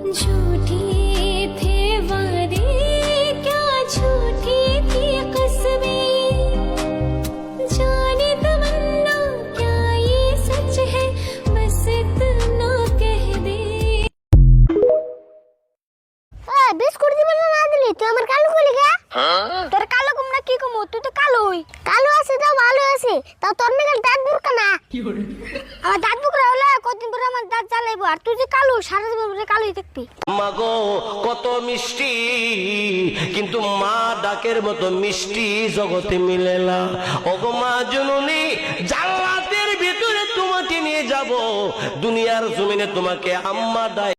झूठी थे वादे क्या झूठी थी कसमें जाने तमन्ना क्या ये सच है बस इतना कह दे বিস্কুট দিবে না দিলি তুই আমার কালো কলি গা তোর কালো কম না কি কম তুই তো কালোই কালো আছে তো ভালো আছে তা তোর নাকি দাঁত বুরকা না আমার দাঁত বুরকা হলে কতদিন পরে আমার দাঁত জ্বালাইবো আর তুই যে কালো সারা জীবন পরে কালোই থাকবি মাগো কত মিষ্টি কিন্তু মা ডাকের মতো মিষ্টি জগতে মিলে না। ওগো মা জননী জান্নাতের ভিতরে তোমাকে নিয়ে যাব, দুনিয়ার জমিনে তোমাকে আম্মা ডাক